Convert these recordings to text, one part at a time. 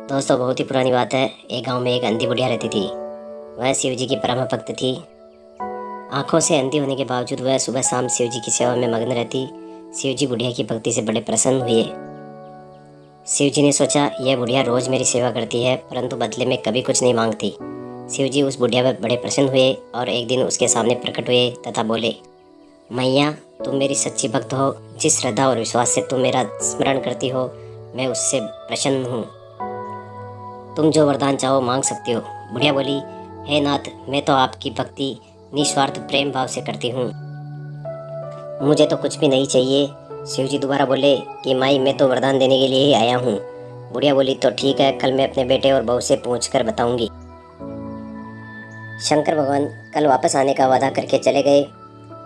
दोस्तों, बहुत ही पुरानी बात है। एक गांव में एक अंधी बुढ़िया रहती थी। वह शिव जी की परम भक्त थी। आंखों से अंधी होने के बावजूद वह सुबह शाम शिव जी की सेवा में मग्न रहती। शिव जी बुढ़िया की भक्ति से बड़े प्रसन्न हुए। शिव जी ने सोचा, यह बुढ़िया रोज मेरी सेवा करती है, परंतु बदले में कभी कुछ नहीं मांगती। शिव जी उस बुढ़िया पर बड़े प्रसन्न हुए और एक दिन उसके सामने प्रकट हुए तथा बोले, मैया, तुम मेरी सच्ची भक्त हो। जिस श्रद्धा और विश्वास से तुम मेरा स्मरण करती हो, मैं उससे प्रसन्न हूँ। तुम जो वरदान चाहो मांग सकती हो। बुढ़िया बोली, हे नाथ, मैं तो आपकी भक्ति निस्वार्थ प्रेम भाव से करती हूँ, मुझे तो कुछ भी नहीं चाहिए। शिव जी दोबारा बोले कि माई, मैं तो वरदान देने के लिए ही आया हूँ। बुढ़िया बोली, तो ठीक है, कल मैं अपने बेटे और बहू से पूछ कर बताऊंगी। शंकर भगवान कल वापस आने का वादा करके चले गए।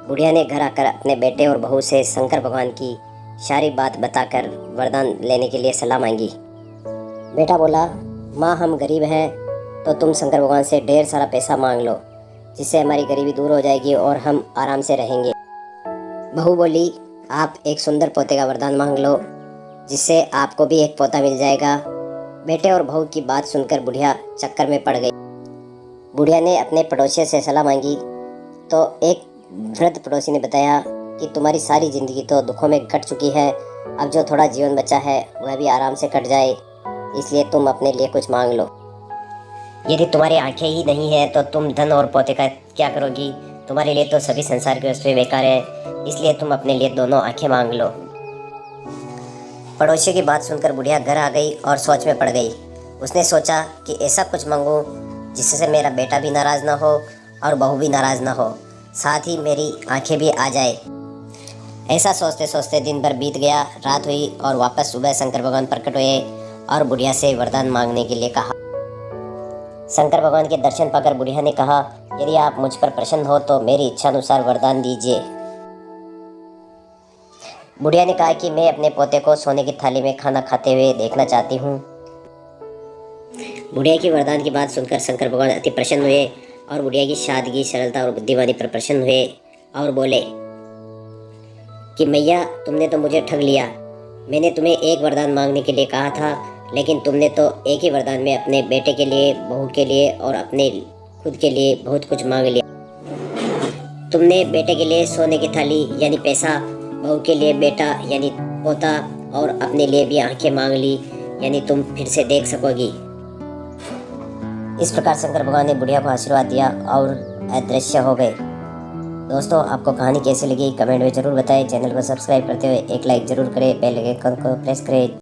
बुढ़िया ने घर आकर अपने बेटे और बहू से शंकर भगवान की सारी बात बताकर वरदान लेने के लिए सलाह मांगी। बेटा बोला, माँ, हम गरीब हैं, तो तुम शंकर भगवान से ढेर सारा पैसा मांग लो, जिससे हमारी गरीबी दूर हो जाएगी और हम आराम से रहेंगे। बहू बोली, आप एक सुंदर पोते का वरदान मांग लो, जिससे आपको भी एक पोता मिल जाएगा। बेटे और बहू की बात सुनकर बुढ़िया चक्कर में पड़ गई। बुढ़िया ने अपने पड़ोसी से सलाह मांगी, तो एक वृद्ध पड़ोसी ने बताया कि तुम्हारी सारी जिंदगी तो दुखों में कट चुकी है, अब जो थोड़ा जीवन बचा है वह भी आराम से कट जाए, इसलिए तुम अपने लिए कुछ मांग लो। यदि तुम्हारी आंखें ही नहीं है तो तुम धन और पोते का क्या करोगी? तुम्हारे लिए तो सभी संसार की वस्तुएं बेकार है, इसलिए तुम अपने लिए दोनों आंखें मांग लो। पड़ोसी की बात सुनकर बुढ़िया घर आ गई और सोच में पड़ गई। उसने सोचा कि ऐसा कुछ मांगूं जिससे मेरा बेटा भी नाराज ना हो और बहू भी नाराज ना हो, साथ ही मेरी आंखें भी आ जाए। ऐसा सोचते सोचते दिन भर बीत गया। रात हुई और वापस सुबह शंकर भगवान प्रकट हुए और बुढ़िया से वरदान मांगने के लिए कहा। शंकर भगवान के दर्शन पाकर बुढ़िया ने कहा, यदि आप मुझ पर प्रसन्न हो तो मेरी इच्छा अनुसार वरदान दीजिए। बुढ़िया ने कहा कि मैं अपने पोते को सोने की थाली में खाना खाते हुए देखना चाहती हूँ। बुढ़िया की वरदान की बात सुनकर शंकर भगवान अति प्रसन्न हुए और बुढ़िया की सादगी, सरलता और बुद्धिमानी पर प्रसन्न हुए और बोले कि मैया, तुमने तो मुझे ठग लिया। मैंने तुम्हें एक वरदान मांगने के लिए कहा था, लेकिन तुमने तो एक ही वरदान में अपने बेटे के लिए, बहू के लिए और अपने खुद के लिए बहुत कुछ मांग लिया। तुमने बेटे के लिए सोने की थाली यानी पैसा, बहू के लिए बेटा यानी पोता और अपने लिए भी आंखें मांग ली, यानी तुम फिर से देख सकोगी। इस प्रकार शंकर भगवान ने बुढ़िया को आशीर्वाद दिया और अदृश्य हो गए। दोस्तों, आपको कहानी कैसी लगी कमेंट में ज़रूर बताएं। चैनल को सब्सक्राइब करते हुए एक लाइक ज़रूर करें, बेल आइकन को प्रेस करें।